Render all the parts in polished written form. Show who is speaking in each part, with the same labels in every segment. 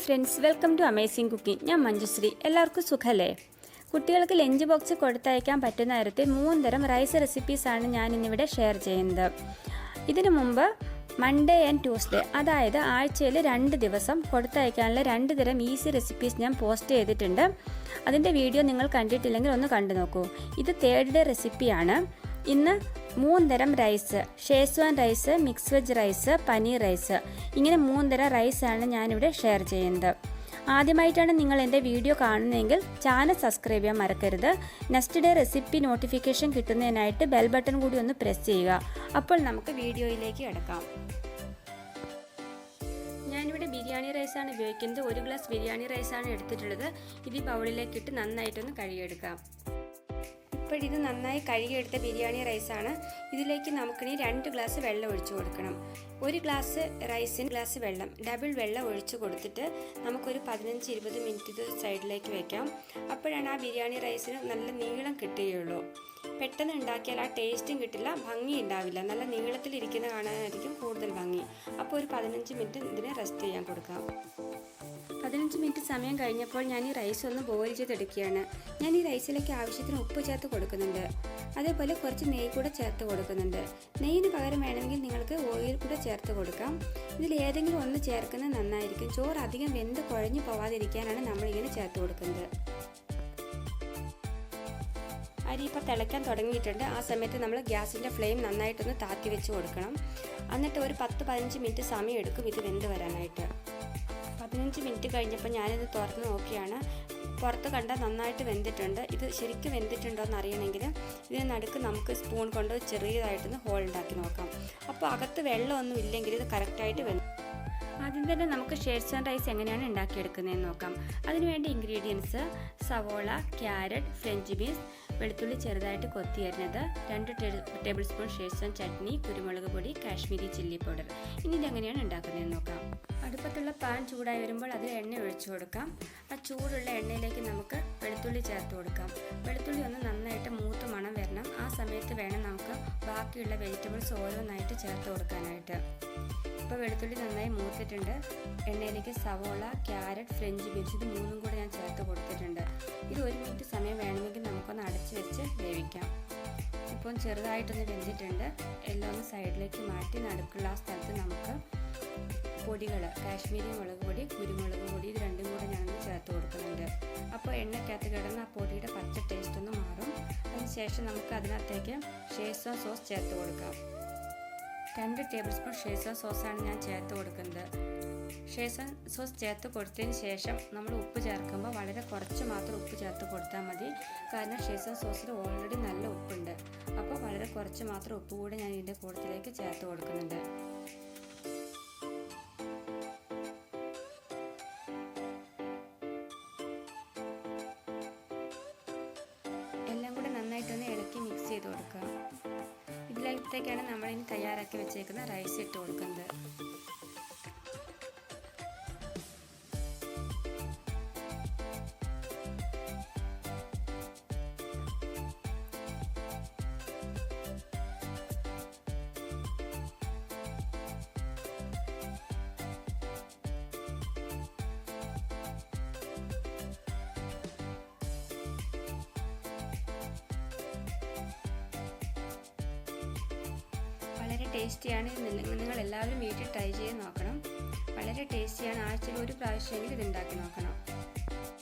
Speaker 1: Friends, welcome to amazing cooking. ഞാൻ മഞ്ജുശ്രീ. എല്ലാവർക്കും സുഖമല്ലേ? കുട്ടികൾക്ക് ലഞ്ച് ബോക്സ് കൊടുത്തയക്കാൻ പറ്റുന്ന തരത്തിൽ 3 തരം റൈസ് റെസിപ്പീസാണ് ഞാൻ ഇന്നിവിടെ ഷെയർ ചെയ്യുന്നത്. ഇതിനു മുമ്പ് മൺഡേ ആൻഡ് ട്യൂസ്ഡേ, അതായത് ആഴ്ചയിൽ 2 ദിവസം കൊടുത്തയക്കാനുള്ള 2 തരം ഈസി റെസിപ്പീസ് ഞാൻ പോസ്റ്റ് ചെയ്തിട്ടുണ്ട്. അതിൻ്റെ വീഡിയോ നിങ്ങൾ കണ്ടിട്ടില്ലെങ്കിൽ ഒന്ന് കണ്ടു നോക്കൂ. ഇത് 3rd ഡേ റെസിപ്പിയാണ്. ഇന്ന് 3 തരം rice, schezwan rice, mix veg rice, paneer rice, ഇങ്ങനെ 3 തരം റൈസാണ് ഞാനിവിടെ ഷെയർ ചെയ്യുന്നത്. ആദ്യമായിട്ടാണ് നിങ്ങൾ എൻ്റെ വീഡിയോ കാണുന്നതെങ്കിൽ ചാനൽ സബ്സ്ക്രൈബ് ചെയ്യാൻ മറക്കരുത്. നെക്സ്റ്റ് ഡേ റെസിപ്പി നോട്ടിഫിക്കേഷൻ കിട്ടുന്നതിനായിട്ട് ബെൽ ബട്ടൺ കൂടി ഒന്ന് പ്രസ് ചെയ്യുക. അപ്പോൾ നമുക്ക് വീഡിയോയിലേക്ക് കിടക്കാം. ഞാനിവിടെ ബിരിയാണി റൈസാണ് ഉപയോഗിക്കുന്നത്. 1 ഗ്ലാസ് ബിരിയാണി റൈസാണ് എടുത്തിട്ടുള്ളത്. ഇത് ഈ ബൗളിലേക്കിട്ട് നന്നായിട്ടൊന്ന് കഴുകിയെടുക്കാം. ഇപ്പോൾ ഇത് നന്നായി കഴുകിയെടുത്ത ബിരിയാണി റൈസാണ്. ഇതിലേക്ക് നമുക്കിനി 2 ഗ്ലാസ് വെള്ളം ഒഴിച്ചു കൊടുക്കണം. 1 ഗ്ലാസ് റൈസിന് ഗ്ലാസ് വെള്ളം, ഡബിൾ വെള്ളം ഒഴിച്ചു കൊടുത്തിട്ട് നമുക്കൊരു 15-20 മിനിറ്റ് ഇത് സൈഡിലേക്ക് വെക്കാം. അപ്പോഴാണ് ആ ബിരിയാണി റൈസിന് നല്ല നീളം കിട്ടുകയുള്ളൂ. പെട്ടെന്ന് ഉണ്ടാക്കിയാൽ ആ ടേസ്റ്റും കിട്ടില്ല, ഭംഗി ഉണ്ടാവില്ല. നല്ല നീളത്തിലിരിക്കുന്ന കാണാനായിരിക്കും കൂടുതൽ ഭംഗി. അപ്പോൾ ഒരു 15 മിനിറ്റ് ഇതിനെ റെസ്റ്റ് ചെയ്യാൻ കൊടുക്കാം. 15 മിനിറ്റ് സമയം കഴിഞ്ഞപ്പോൾ ഞാൻ ഈ റൈസ് ഒന്ന് ബോയിൽ ചെയ്തെടുക്കുകയാണ്. ഞാൻ ഈ റൈസിലേക്ക് ആവശ്യത്തിന് ഉപ്പ് ചേർത്ത് കൊടുക്കുന്നുണ്ട്. അതേപോലെ കുറച്ച് നെയ്യ് കൂടെ ചേർത്ത് കൊടുക്കുന്നുണ്ട്. നെയ്യിന് പകരം വേണമെങ്കിൽ നിങ്ങൾക്ക് ഓയിൽ കൂടെ ചേർത്ത് കൊടുക്കാം. ഇതിൽ ഏതെങ്കിലും ഒന്ന് ചേർക്കുന്നത് നന്നായിരിക്കും. ചോറ് അധികം വെന്ത് കുഴഞ്ഞു പോവാതിരിക്കാനാണ് നമ്മളിങ്ങനെ ചേർത്ത് കൊടുക്കുന്നത്. അരി ഇപ്പോൾ തിളയ്ക്കാൻ തുടങ്ങിയിട്ടുണ്ട്. ആ സമയത്ത് നമ്മൾ ഗ്യാസിൻ്റെ ഫ്ലെയിം നന്നായിട്ടൊന്ന് താത്തി വെച്ച് കൊടുക്കണം. എന്നിട്ട് ഒരു 10-15 മിനിറ്റ് സമയം എടുക്കും ഇത് വെന്ത് വരാനായിട്ട്. 15 മിനിറ്റ് കഴിഞ്ഞപ്പോൾ ഞാനിത് തുറന്ന് നോക്കിയാണ്. പുറത്ത് കണ്ടാൽ നന്നായിട്ട് വെന്തിട്ടുണ്ട്. ഇത് ശരിക്കും വെന്തിട്ടുണ്ടോ എന്ന് അറിയണമെങ്കിൽ ഇതിന് നടുക്ക് നമുക്ക് സ്പൂൺ കൊണ്ട് ചെറിയതായിട്ടൊന്ന് ഹോൾ ഉണ്ടാക്കി നോക്കാം. അപ്പോൾ അകത്ത് വെള്ളമൊന്നും ഇല്ലെങ്കിൽ ഇത് കറക്റ്റായിട്ട് വെന്ത്. ആദ്യം തന്നെ നമുക്ക് ഷേസ്വാൻ റൈസ് എങ്ങനെയാണ് ഉണ്ടാക്കിയെടുക്കുന്നതെന്ന് നോക്കാം. അതിനുവേണ്ടി ഇൻഗ്രീഡിയൻസ്: സവോള, ക്യാരറ്റ്, ഫ്രഞ്ച് ബീൻസ്, വെളുത്തുള്ളി ചെറുതായിട്ട് കൊത്തി അരിഞ്ഞത്, 2 ടേബിൾ സ്പൂൺ ഷേസ്വാൻ ചട്നി, കുരുമുളക് പൊടി, കാശ്മീരി ചില്ലി പൗഡർ. ഇനി ഇതെങ്ങനെയാണ് ഉണ്ടാക്കുന്നതെന്ന് നോക്കാം. അടുപ്പത്തുള്ള പാൻ ചൂടായി വരുമ്പോൾ അതിൽ എണ്ണ ഒഴിച്ചു കൊടുക്കാം. ആ ചൂടുള്ള എണ്ണയിലേക്ക് നമുക്ക് വെളുത്തുള്ളി ചേർത്ത് കൊടുക്കാം. വെളുത്തുള്ളി ഒന്ന് നന്നായിട്ട് മൂത്ത് മണം വരണം. ആ സമയത്ത് വേണം നമുക്ക് ബാക്കിയുള്ള വെജിറ്റബിൾസ് ഓരോന്നായിട്ട് ചേർത്ത് കൊടുക്കാനായിട്ട്. ഇപ്പോൾ വെളുത്തുള്ളി നന്നായി മൂത്തിട്ടുണ്ട്. എണ്ണയിലേക്ക് സവോള, ക്യാരറ്റ്, ഫ്രഞ്ച് ബീൻസ്, ഇത് 3ഉം കൂടെ ഞാൻ ചേർത്ത് കൊടുത്തിട്ടുണ്ട്. ഇത് 1 മിനിറ്റ് സമയം വേണമെങ്കിൽ നമുക്കൊന്ന് അടച്ച് വെച്ച് വേവിക്കാം. ഇപ്പം ചെറുതായിട്ടൊന്ന് വെന്തിട്ടുണ്ട്. എല്ലാം ഒന്ന് സൈഡിലേക്ക് മാറ്റി നടുക്കുള്ള ആ സ്ഥലത്ത് നമുക്ക് പൊടികൾ, കാശ്മീരി മുളക് പൊടി, കുരുമുളക് പൊടി, ഇത് 2ഉം കൂടെ ഞാനൊന്ന് ചേർത്ത് കൊടുക്കുന്നുണ്ട്. അപ്പോൾ എണ്ണയ്ക്കകത്ത് കിടന്ന് ആ പൊടിയുടെ പച്ച ടേസ്റ്റ് ഒന്ന് മാറും. അതിനുശേഷം നമുക്ക് അതിനകത്തേക്ക് ഷേസ്വാൻ സോസ് ചേർത്ത് കൊടുക്കാം. 2 ടേബിൾ സ്പൂൺ ഷേസ്വാൻ സോസാണ് ഞാൻ ചേർത്ത് കൊടുക്കുന്നത്. ഷേസ്വാൻ സോസ് ചേർത്ത് കൊടുത്തതിന് ശേഷം നമ്മൾ ഉപ്പ് ചേർക്കുമ്പോൾ വളരെ കുറച്ച് മാത്രം ഉപ്പ് ചേർത്ത് കൊടുത്താൽ മതി. കാരണം ഷേസ്വാൻ സോസിൽ ഓൾറെഡി നല്ല ഉപ്പുണ്ട്. അപ്പോൾ വളരെ കുറച്ച് മാത്രം ഉപ്പ് കൂടെ ഞാൻ ഇതിൻ്റെ കൂട്ടത്തിലേക്ക് ചേർത്ത് കൊടുക്കുന്നുണ്ട്. എല്ലാം കൂടെ നന്നായിട്ടൊന്ന് ഇളക്കി മിക്സ് ചെയ്ത് കൊടുക്കുക. ഇതിലേക്കാണ് നമ്മളിനി തയ്യാറാക്കി വെച്ചേക്കുന്ന റൈസ് ഇട്ട് കൊടുക്കുന്നത്. വളരെ ടേസ്റ്റിയാണ്. നിങ്ങൾ എല്ലാവരും വീട്ടിൽ ട്രൈ ചെയ്ത് നോക്കണം. വളരെ ടേസ്റ്റിയാണ്. ആഴ്ചയിൽ 1 പ്രാവശ്യമെങ്കിലും ഇത് ഉണ്ടാക്കി നോക്കണം.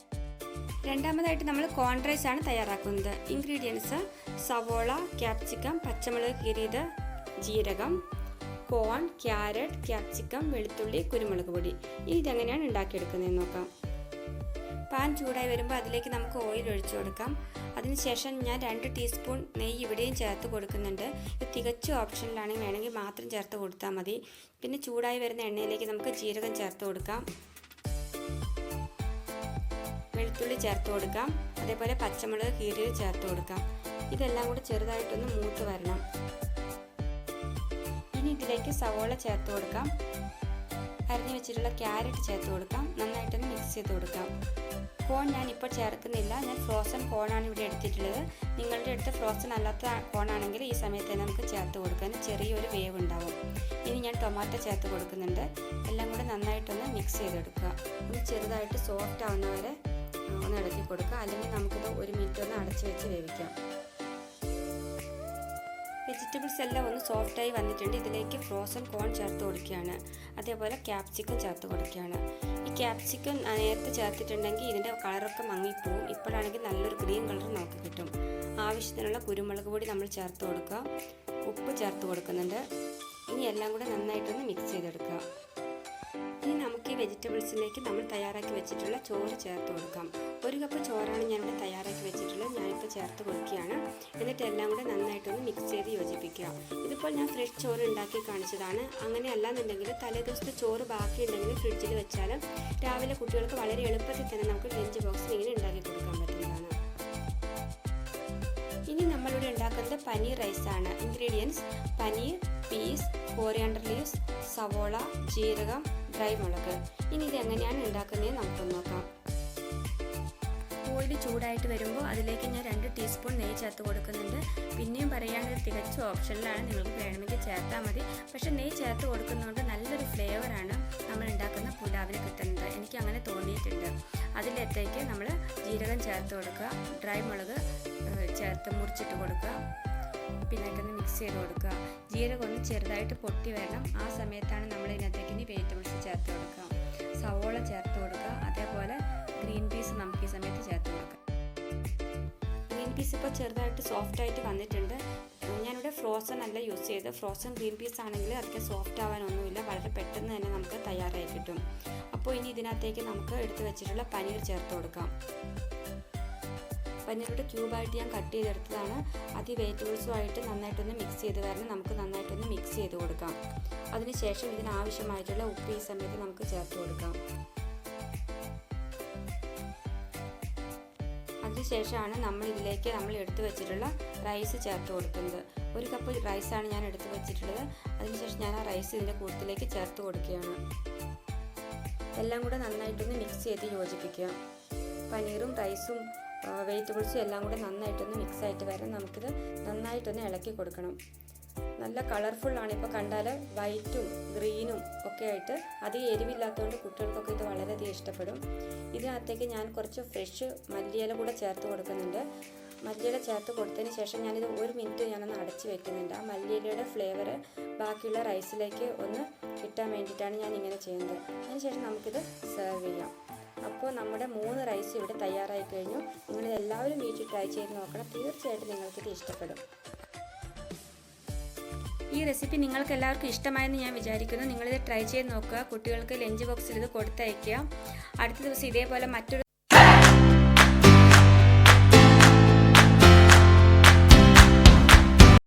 Speaker 1: രണ്ടാമതായിട്ട് നമ്മൾ കോൺ റൈസ് ആണ് തയ്യാറാക്കുന്നത്. ഇൻഗ്രീഡിയൻസ്: സവോള, ക്യാപ്സിക്കം, പച്ചമുളക് കീറിയത്, ജീരകം, കോൺ, ക്യാരറ്റ്, ക്യാപ്സിക്കം, വെളുത്തുള്ളി, കുരുമുളക് പൊടി. ഇനി ഇതെങ്ങനെയാണ് ഉണ്ടാക്കിയെടുക്കുന്നതെന്ന് നോക്കാം. പാൻ ചൂടായി വരുമ്പോൾ അതിലേക്ക് നമുക്ക് ഓയിൽ ഒഴിച്ചു കൊടുക്കാം. അതിനുശേഷം ഞാൻ 2 ടീസ്പൂൺ നെയ്യ് ഇവിടെയും ചേർത്ത് കൊടുക്കുന്നുണ്ട്. ഇത് തികച്ചും ഓപ്ഷനിലാണ്, വേണമെങ്കിൽ മാത്രം ചേർത്ത് കൊടുത്താൽ മതി. പിന്നെ ചൂടായി വരുന്ന എണ്ണയിലേക്ക് നമുക്ക് ജീരകം ചേർത്ത് കൊടുക്കാം, വെളുത്തുള്ളി ചേർത്ത് കൊടുക്കാം, അതേപോലെ പച്ചമുളക് കീറിയത് ചേർത്ത് കൊടുക്കാം. ഇതെല്ലാം കൂടി ചെറുതായിട്ടൊന്ന് മൂത്ത് വരണം. ഇനി ഇതിലേക്ക് സവോള ചേർത്ത് കൊടുക്കാം, അരിഞ്ഞു വെച്ചിട്ടുള്ള ക്യാരറ്റ് ചേർത്ത് കൊടുക്കാം, നന്നായിട്ടൊന്ന് മിക്സ് ചെയ്ത് കൊടുക്കാം. കോൺ ഞാനിപ്പോൾ ചേർക്കുന്നില്ല. ഞാൻ ഫ്രോസൺ കോണാണ് ഇവിടെ എടുത്തിട്ടുള്ളത്. നിങ്ങളുടെ അടുത്ത് ഫ്രോസൺ അല്ലാത്ത കോണാണെങ്കിൽ ഈ സമയത്ത് തന്നെ നമുക്ക് ചേർത്ത് കൊടുക്കാൻ ചെറിയൊരു വേവ് ഉണ്ടാവും. ഇനി ഞാൻ ടൊമാറ്റോ ചേർത്ത് കൊടുക്കുന്നുണ്ട്. എല്ലാം കൂടെ നന്നായിട്ടൊന്ന് മിക്സ് ചെയ്തെടുക്കുക. ഒന്ന് ചെറുതായിട്ട് സോഫ്റ്റ് ആവുന്നവരെ ഒന്ന് ഇളക്കി കൊടുക്കുക. അല്ലെങ്കിൽ നമുക്കിത് 1 മിനിറ്റ് ഒന്ന് അടച്ച് വെച്ച് വേവിക്കാം. വെജിറ്റബിൾസ് എല്ലാം ഒന്ന് സോഫ്റ്റായി വന്നിട്ടുണ്ട്. ഇതിലേക്ക് ഫ്രോസൺ കോൺ ചേർത്ത് കൊടുക്കുകയാണ്. അതേപോലെ ക്യാപ്സിക്കം ചേർത്ത് കൊടുക്കുകയാണ്. ഈ ക്യാപ്സിക്കം നേരത്തെ ചേർത്തിട്ടുണ്ടെങ്കിൽ ഇതിൻ്റെ കളറൊക്കെ മങ്ങിപ്പോവും. ഇപ്പോഴാണെങ്കിൽ നല്ലൊരു ഗ്രീൻ കളർ നമുക്ക് കിട്ടും. ആവശ്യത്തിനുള്ള കുരുമുളക് പൊടി നമ്മൾ ചേർത്ത് കൊടുക്കുക. ഉപ്പ് ചേർത്ത് കൊടുക്കുന്നുണ്ട്. ഇനി എല്ലാം കൂടെ നന്നായിട്ടൊന്ന് മിക്സ് ചെയ്തെടുക്കുക. ഇനി നമുക്ക് ഈ വെജിറ്റബിൾസിലേക്ക് നമ്മൾ തയ്യാറാക്കി വെച്ചിട്ടുള്ള ചോറ് ചേർത്ത് കൊടുക്കാം. 1 കപ്പ് ചോറാണ് ഞാനിവിടെ തയ്യാറാക്കി വെച്ചിട്ടുള്ളത്. ഞാനിപ്പോൾ ചേർത്ത് കൊടുക്കുകയാണ്. എന്നിട്ട് എല്ലാം കൂടെ നന്നായിട്ടൊന്ന് മിക്സ് ചെയ്ത് യോജിപ്പിക്കുക. ഇതിപ്പോൾ ഞാൻ ഫ്രഷ് ചോറ് ഉണ്ടാക്കി കാണിച്ചതാണ്. അങ്ങനെ അല്ലാന്നുണ്ടെങ്കിൽ തലേദിവസത്തെ ചോറ് ബാക്കിയുണ്ടെങ്കിൽ ഫ്രിഡ്ജിൽ വെച്ചാൽ രാവിലെ കുട്ടികൾക്ക് വളരെ എളുപ്പത്തിൽ തന്നെ നമുക്ക് ലഞ്ച് ബോക്സിൽ ഇങ്ങനെ ഉണ്ടാക്കി കൊടുക്കാൻ പറ്റുന്നതാണ്. ഇനി നമ്മളിവിടെ ഉണ്ടാക്കുന്നത് പനീർ റൈസാണ്. Ingredients: paneer, peas, coriander leaves, സവോള, ജീരകം, ഡ്രൈ മുളക്. ഇനി ഇത് എങ്ങനെയാണ് ഉണ്ടാക്കുന്നത് നമുക്കൊന്ന് നോക്കാം. ഓയിൽ ചൂടായിട്ട് വരുമ്പോൾ അതിലേക്ക് ഞാൻ 2 ടീസ്പൂൺ നെയ്യ് ചേർത്ത് കൊടുക്കുന്നുണ്ട്. പിന്നെയും പറയാനൊരു തികച്ചും ഓപ്ഷനിലാണ്, നിങ്ങൾക്ക് വേണമെങ്കിൽ ചേർത്താൽ മതി. പക്ഷേ നെയ്യ് ചേർത്ത് കൊടുക്കുന്നതുകൊണ്ട് നല്ലൊരു ഫ്ലേവറാണ് നമ്മൾ ഉണ്ടാക്കുന്ന പുലാവിന് കിട്ടുന്നത്. എനിക്ക് അങ്ങനെ തോന്നിയിട്ടുണ്ട്. അതിലേക്ക് നമ്മൾ ജീരകം ചേർത്ത് കൊടുക്കുക, ഡ്രൈ മുളക് ചേർത്ത് മുറിച്ചിട്ട് കൊടുക്കുക, പിന്നീട്ടൊന്ന് മിക്സ് ചെയ്ത് കൊടുക്കുക. ജീരകം ഒന്ന് ചെറുതായിട്ട് പൊട്ടി വരണം. ആ സമയത്താണ് നമ്മൾ ഇതിനകത്തേക്ക് ഇനി വെജിറ്റബിൾസ് ചേർത്ത് കൊടുക്കുക. സവോള ചേർത്ത് കൊടുക്കുക. അതേപോലെ ഗ്രീൻ പീസ് നമുക്ക് ഈ സമയത്ത് ചേർത്ത് കൊടുക്കാം. ഗ്രീൻ പീസ് ഇപ്പോൾ ചെറുതായിട്ട് സോഫ്റ്റായിട്ട് വന്നിട്ടുണ്ട്. ഞാനിവിടെ ഫ്രോസൺ അല്ല യൂസ് ചെയ്ത്. ഫ്രോസൺ ഗ്രീൻ പീസ് ആണെങ്കിൽ അധികം സോഫ്റ്റ് ആവാനൊന്നുമില്ല. വളരെ പെട്ടെന്ന് തന്നെ നമുക്ക് തയ്യാറായി കിട്ടും. അപ്പോൾ ഇനി ഇതിനകത്തേക്ക് നമുക്ക് എടുത്ത് വെച്ചിട്ടുള്ള പനീർ ചേർത്ത് കൊടുക്കാം. പനീറിൻ്റെ ക്യൂബായിട്ട് ഞാൻ കട്ട് ചെയ്തെടുത്തതാണ്. അത് ഈ വെജിറ്റബിൾസുമായിട്ട് നന്നായിട്ടൊന്ന് മിക്സ് ചെയ്ത് കാരണം നമുക്ക് നന്നായിട്ടൊന്ന് മിക്സ് ചെയ്ത് കൊടുക്കാം. അതിനുശേഷം ഇതിനാവശ്യമായിട്ടുള്ള ഉപ്പ് ഈ സമയത്ത് നമുക്ക് ചേർത്ത് കൊടുക്കാം. അതിനുശേഷമാണ് നമ്മൾ എടുത്തു വെച്ചിട്ടുള്ള റൈസ് ചേർത്ത് കൊടുക്കുന്നത്. 1 കപ്പ് റൈസാണ് ഞാൻ എടുത്ത് വെച്ചിട്ടുള്ളത്. അതിനുശേഷം ഞാൻ ആ റൈസ് ഇതിൻ്റെ കൂട്ടത്തിലേക്ക് ചേർത്ത് കൊടുക്കുകയാണ്. എല്ലാം കൂടെ നന്നായിട്ടൊന്ന് മിക്സ് ചെയ്ത് യോജിപ്പിക്കുക. പനീറും റൈസും വെജിറ്റബിൾസും എല്ലാം കൂടെ നന്നായിട്ടൊന്ന് മിക്സ് ആയിട്ട് വരാൻ നമുക്കിത് നന്നായിട്ടൊന്ന് ഇളക്കി കൊടുക്കണം. നല്ല കളർഫുള്ളാണ്. ഇപ്പോൾ കണ്ടാൽ വൈറ്റും ഗ്രീനും ഒക്കെ ആയിട്ട് അധികം എരിവില്ലാത്തതുകൊണ്ട് കുട്ടികൾക്കൊക്കെ ഇത് വളരെയധികം ഇഷ്ടപ്പെടും. ഇതിനകത്തേക്ക് ഞാൻ കുറച്ച് ഫ്രഷ് മല്ലിയില കൂടെ ചേർത്ത് കൊടുക്കുന്നുണ്ട്. മല്ലിയില ചേർത്ത് കൊടുത്തതിന് ശേഷം ഞാനിത് 1 മിനിറ്റ് ഞാനൊന്ന് അടച്ച് വെക്കുന്നുണ്ട്. ആ മല്ലിയിലയുടെ ഫ്ലേവർ ബാക്കിയുള്ള റൈസിലേക്ക് ഒന്ന് കിട്ടാൻ വേണ്ടിയിട്ടാണ് ഞാൻ ഇങ്ങനെ ചെയ്യുന്നത്. അതിനുശേഷം നമുക്കിത് സെർവ് ചെയ്യാം. അപ്പോൾ നമ്മുടെ 3 റൈസ് ഇവിടെ തയ്യാറായി കഴിഞ്ഞു. നിങ്ങളിതെല്ലാവരും വീട്ടിൽ ട്രൈ ചെയ്ത് നോക്കണം. തീർച്ചയായിട്ടും നിങ്ങൾക്കിത് ഇഷ്ടപ്പെടും. ഈ റെസിപ്പി നിങ്ങൾക്ക് എല്ലാവർക്കും ഇഷ്ടമായെന്ന് ഞാൻ വിചാരിക്കുന്നു. നിങ്ങളിത് ട്രൈ ചെയ്ത് നോക്കുക. കുട്ടികൾക്ക് ലഞ്ച് ബോക്സിൽ ഇത് കൊടുത്തയയ്ക്കുക. അടുത്ത ദിവസം ഇതേപോലെ മറ്റൊരു